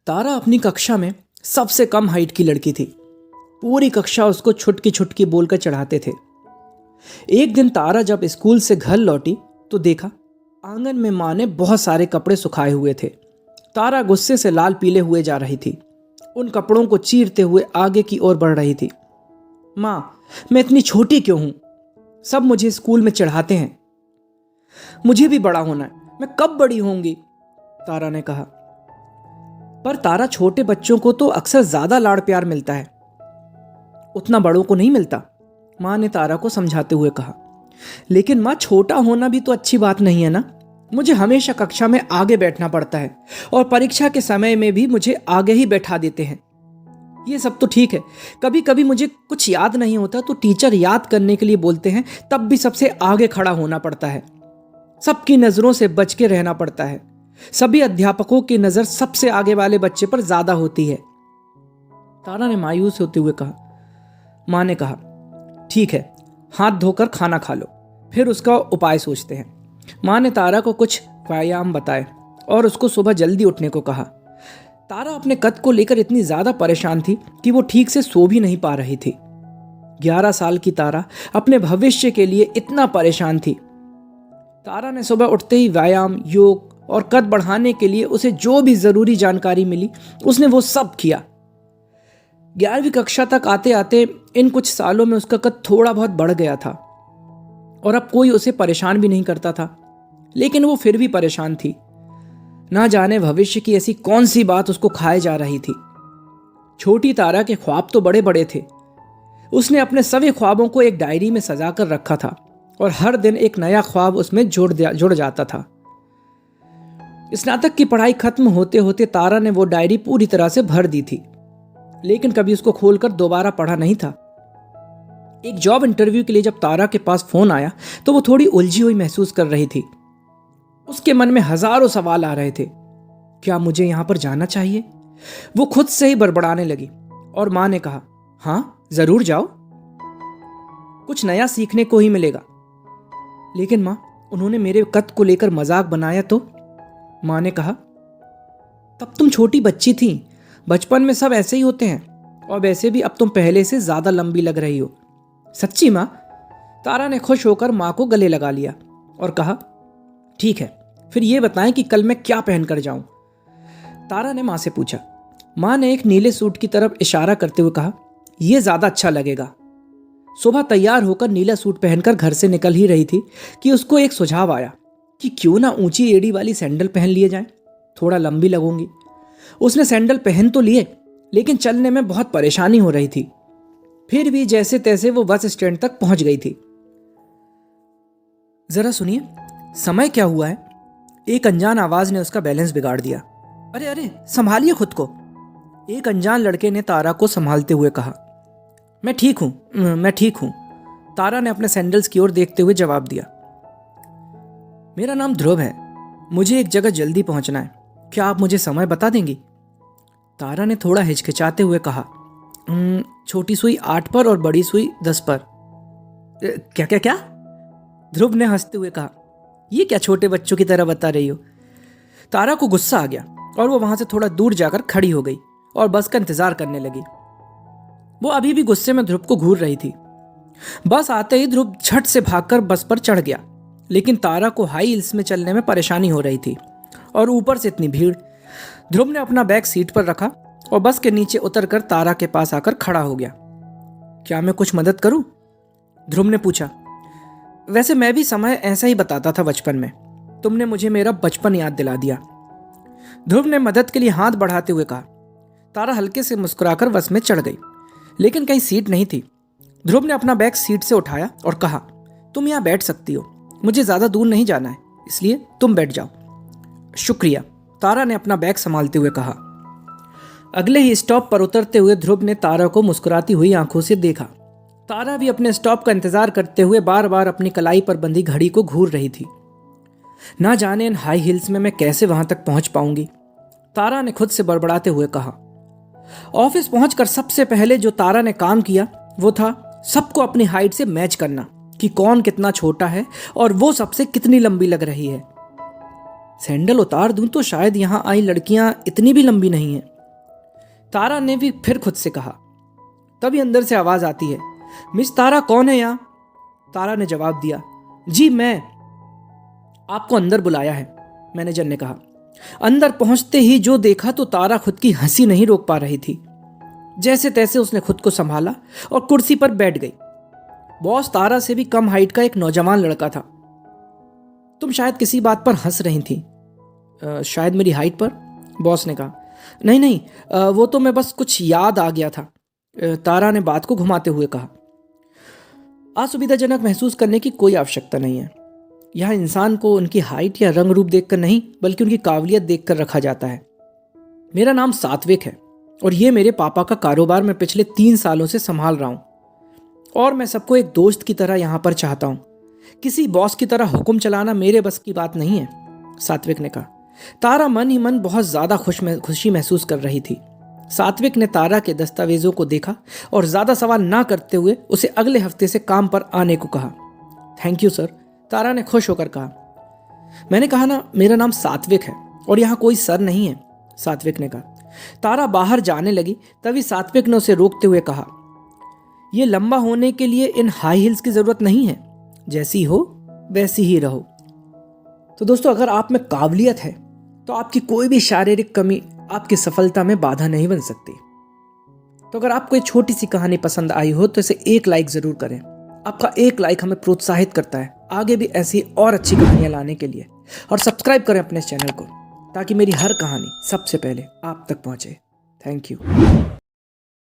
तारा अपनी कक्षा में सबसे कम हाइट की लड़की थी। पूरी कक्षा उसको छुटकी छुटकी बोलकर चढ़ाते थे। एक दिन तारा जब स्कूल से घर लौटी तो देखा आंगन में माँ ने बहुत सारे कपड़े सुखाए हुए थे। तारा गुस्से से लाल पीले हुए जा रही थी। उन कपड़ों को चीरते हुए आगे की ओर बढ़ रही थी। माँ, मैं इतनी छोटी क्यों हूं? सब मुझे स्कूल में चढ़ाते हैं। मुझे भी बड़ा होना है। मैं कब बड़ी होंगी? तारा ने कहा। पर तारा, छोटे बच्चों को तो अक्सर ज्यादा लाड़ प्यार मिलता है, उतना बड़ों को नहीं मिलता, माँ ने तारा को समझाते हुए कहा। लेकिन माँ, छोटा होना भी तो अच्छी बात नहीं है ना। मुझे हमेशा कक्षा में आगे बैठना पड़ता है और परीक्षा के समय में भी मुझे आगे ही बैठा देते हैं। ये सब तो ठीक है, कभी कभी मुझे कुछ याद नहीं होता तो टीचर याद करने के लिए बोलते हैं, तब भी सबसे आगे खड़ा होना पड़ता है। सबकी नजरों से बच के रहना पड़ता है। सभी अध्यापकों की नजर सबसे आगे वाले बच्चे पर ज्यादा होती है, तारा ने मायूस होते हुए कहा। माँ ने कहा, ठीक है, हाथ धोकर खाना खा लो, फिर उसका उपाय सोचते हैं। माँ ने तारा को कुछ व्यायाम बताए और उसको सुबह जल्दी उठने को कहा। तारा अपने कद को लेकर इतनी ज्यादा परेशान थी कि वो ठीक से सो भी नहीं पा रही थी। 11 साल की तारा अपने भविष्य के लिए इतना परेशान थी। तारा ने सुबह उठते ही व्यायाम, योग और कद बढ़ाने के लिए उसे जो भी जरूरी जानकारी मिली उसने वो सब किया। 11वीं कक्षा तक आते आते इन कुछ सालों में उसका कद थोड़ा बहुत बढ़ गया था और अब कोई उसे परेशान भी नहीं करता था। लेकिन वो फिर भी परेशान थी। ना जाने भविष्य की ऐसी कौन सी बात उसको खाए जा रही थी। छोटी तारा के ख्वाब तो बड़े बड़े थे। उसने अपने सभी ख्वाबों को एक डायरी में सजा कर रखा था और हर दिन एक नया ख्वाब उसमें जुड़ जाता था। स्नातक की पढ़ाई खत्म होते होते तारा ने वो डायरी पूरी तरह से भर दी थी, लेकिन कभी उसको खोलकर दोबारा पढ़ा नहीं था। एक जॉब इंटरव्यू के लिए जब तारा के पास फोन आया तो वो थोड़ी उलझी हुई महसूस कर रही थी। उसके मन में हजारों सवाल आ रहे थे। क्या मुझे यहां पर जाना चाहिए? वो खुद से ही बड़बड़ाने लगी और मां ने कहा, हाँ जरूर जाओ, कुछ नया सीखने को ही मिलेगा। लेकिन मां, उन्होंने मेरे कद को लेकर मजाक बनाया तो? मां ने कहा, तब तुम छोटी बच्ची थी, बचपन में सब ऐसे ही होते हैं, और वैसे भी अब तुम पहले से ज्यादा लंबी लग रही हो। सच्ची मां? तारा ने खुश होकर मां को गले लगा लिया और कहा, ठीक है, फिर ये बताएं कि कल मैं क्या पहनकर जाऊं? तारा ने मां से पूछा। मां ने एक नीले सूट की तरफ इशारा करते हुए कहा, यह ज्यादा अच्छा लगेगा। सुबह तैयार होकर नीला सूट पहनकर घर से निकल ही रही थी कि उसको एक सुझाव आया कि क्यों ना ऊंची एड़ी वाली सैंडल पहन लिए जाएं, थोड़ा लंबी लगूंगी। उसने सैंडल पहन तो लिए, लेकिन चलने में बहुत परेशानी हो रही थी। फिर भी जैसे तैसे वो बस स्टैंड तक पहुंच गई थी। जरा सुनिए, समय क्या हुआ है? एक अनजान आवाज ने उसका बैलेंस बिगाड़ दिया। अरे अरे, संभालिए खुद को, एक अनजान लड़के ने तारा को संभालते हुए कहा। मैं ठीक हूं, तारा ने अपने सैंडल्स की ओर देखते हुए जवाब दिया। मेरा नाम ध्रुव है, मुझे एक जगह जल्दी पहुंचना है, क्या आप मुझे समय बता देंगी? तारा ने थोड़ा हिचकिचाते हुए कहा, छोटी सुई 8 पर और बड़ी सुई 10 पर। क्या क्या क्या? ध्रुव ने हंसते हुए कहा, ये क्या छोटे बच्चों की तरह बता रही हो? तारा को गुस्सा आ गया और वो वहां से थोड़ा दूर जाकर खड़ी हो गई और बस का इंतजार करने लगी। वो अभी भी गुस्से में ध्रुव को घूर रही थी। बस आते ही ध्रुव झट से भागकर बस पर चढ़ गया, लेकिन तारा को हाई हील्स में चलने में परेशानी हो रही थी और ऊपर से इतनी भीड़। ध्रुव ने अपना बैग सीट पर रखा और बस के नीचे उतरकर तारा के पास आकर खड़ा हो गया। क्या मैं कुछ मदद करूं? ध्रुव ने पूछा। वैसे मैं भी समय ऐसा ही बताता था बचपन में, तुमने मुझे मेरा बचपन याद दिला दिया, ध्रुव ने मदद के लिए हाथ बढ़ाते हुए कहा। तारा हल्के से मुस्कुराकर बस में चढ़ गई, लेकिन कहीं सीट नहीं थी। ध्रुव ने अपना बैग सीट से उठाया और कहा, तुम यहां बैठ सकती हो, मुझे ज्यादा दूर नहीं जाना है, इसलिए तुम बैठ जाओ। शुक्रिया, तारा ने अपना बैग संभालते हुए कहा। अगले ही स्टॉप पर उतरते हुए ध्रुव ने तारा को मुस्कुराती हुई आंखों से देखा। तारा भी अपने स्टॉप का इंतजार करते हुए बार बार अपनी कलाई पर बंधी घड़ी को घूर रही थी। ना जाने इन हाई हील्स में मैं कैसे वहां तक पहुंच पाऊंगी, तारा ने खुद से बड़बड़ाते हुए कहा। ऑफिस पहुंचकर सबसे पहले जो तारा ने काम किया वो था सबको अपनी हाइट से मैच करना कि कौन कितना छोटा है और वो सबसे कितनी लंबी लग रही है। सैंडल उतार दूं तो शायद यहां आई लड़कियां इतनी भी लंबी नहीं हैं। तारा ने भी फिर खुद से कहा। तभी अंदर से आवाज आती है, मिस तारा कौन है यहाँ? तारा ने जवाब दिया, जी मैं। आपको अंदर बुलाया है, मैनेजर ने कहा। अंदर पहुंचते ही जो देखा तो तारा खुद की हंसी नहीं रोक पा रही थी। जैसे तैसे उसने खुद को संभाला और कुर्सी पर बैठ गई। बॉस तारा से भी कम हाइट का एक नौजवान लड़का था। तुम शायद किसी बात पर हंस रही थी। शायद मेरी हाइट पर, बॉस ने कहा। नहीं नहीं, वो तो मैं बस कुछ याद आ गया था, तारा ने बात को घुमाते हुए कहा। असुविधाजनक महसूस करने की कोई आवश्यकता नहीं है। यहाँ इंसान को उनकी हाइट या रंग रूप देखकर नहीं, बल्कि उनकी काबिलियत देखकर रखा जाता है। मेरा नाम सात्विक है और ये मेरे पापा का कारोबार मैं पिछले 3 सालों से संभाल रहा हूँ, और मैं सबको एक दोस्त की तरह यहाँ पर चाहता हूँ। किसी बॉस की तरह हुक्म चलाना मेरे बस की बात नहीं है, सात्विक ने कहा। तारा मन ही मन बहुत ज्यादा खुशी महसूस कर रही थी। सात्विक ने तारा के दस्तावेजों को देखा और ज्यादा सवाल ना करते हुए उसे अगले हफ्ते से काम पर आने को कहा। थैंक यू सर, तारा ने खुश होकर कहा। मैंने कहा ना, मेरा नाम सात्विक है और यहाँ कोई सर नहीं है, सात्विक ने कहा। तारा बाहर जाने लगी, तभी सात्विक ने उसे रोकते हुए कहा, यह लंबा होने के लिए इन हाई हील्स की जरूरत नहीं है, जैसी हो वैसी ही रहो। तो दोस्तों, अगर आप में काबिलियत है तो आपकी कोई भी शारीरिक कमी आपकी सफलता में बाधा नहीं बन सकती। तो अगर आपको एक छोटी सी कहानी पसंद आई हो तो इसे एक लाइक जरूर करें। आपका एक लाइक हमें प्रोत्साहित करता है आगे भी ऐसी और अच्छी कहानियां लाने के लिए। और सब्सक्राइब करें अपने चैनल को, ताकि मेरी हर कहानी सबसे पहले आप तक पहुंचे। Thank you.